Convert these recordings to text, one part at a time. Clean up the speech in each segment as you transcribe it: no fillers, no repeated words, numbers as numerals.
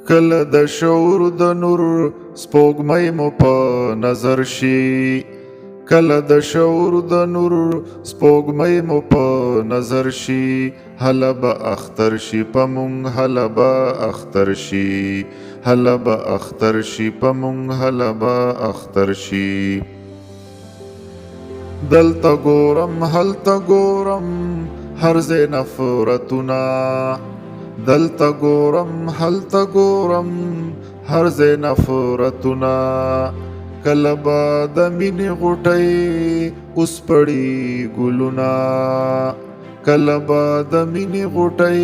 کله د شعور د نور سپوږمۍ مو په نظر شي، کله د شعور د نور سپوږمۍ مو په نظر شي، هله به اختر شي په مونږ، هله به اختر شي، هله به اختر شي په مونږ، هله به اختر شي. دلته ګورم هلته ګورم هر ځای نفرتونه، دلته ګورم هلته ګورم هر ځای نفرتونه، کله به د مینې غوټۍ اوس پړي ګلونه، کله به د مینې غوټۍ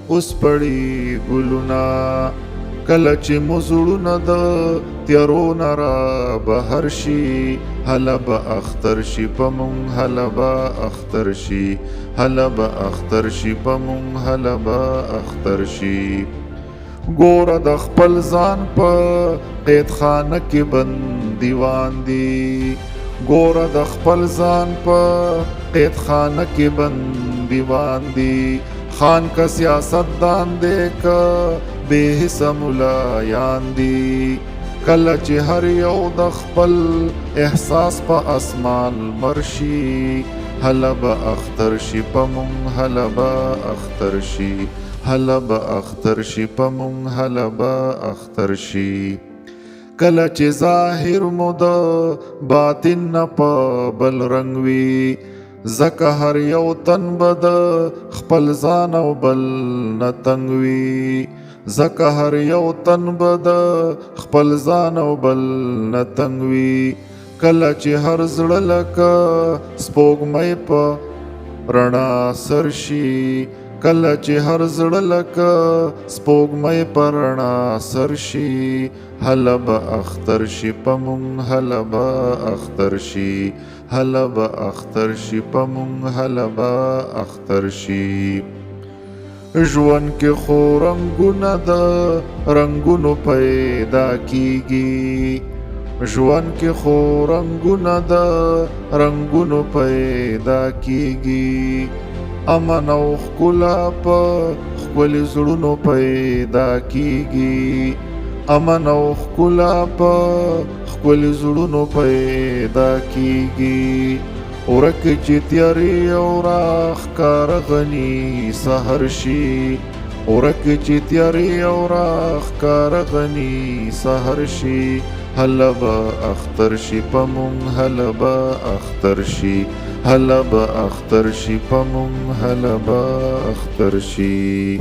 اوس پړي ګلونه، کله چې مو زړونه د تیارو نه را بهر شي، هله به اختر شي په مونږ، هله به اختر شي، هله به اختر شي په مونږ، هله به اختر شي. ګوره د خپل ځان په قید خانه کې بندیوان دي، ګوره د خپل ځان په قید خانه کې بندیوان دي، خان کا سیاست دان دے کا بے حصہ ملایان دی، کله چې هر یو د خپل احساس په اسمان مرشي، هله به اختر شي په مونږ، هله به اختر شي، هله به اختر شي په مونږ، هله به اختر شي. کله چې ظاهر مو د باطن نه په بل رنګ وي، ځکه هر یو تن به د خپل ځان او بل نه تنګ وي، ځکه هر یو تن به د خپل ځان او بل نه تنګ وي، کله چې هر زړه لکه سپوږمۍ په رڼا سر شي، کله چې هر زړه لکه سپوږمۍ په رڼا سر شي، هله به اختر شي په مونږ، هله به اختر شي، هله به اختر شي په مونږ، هله به اختر شي. ژوند کې خو رنګونه د رنګونو پیدا کیږي، ژوند کې خو رنګونه د رنګونو پیدا کیږي، امن او ښکلا په ښکلي زړونو پیدا کیږي، امن او ښکلا په ښکلي زړونو پیدا کیږي، ورک چې تیارې او راښکاره غني سحر شي، ورک چې تیارې او راښکاره غني سحر شي، هله به اختر شي په مونږ، هله به اختر شي، هله به اختر شي په مونږ، هله به اختر شي.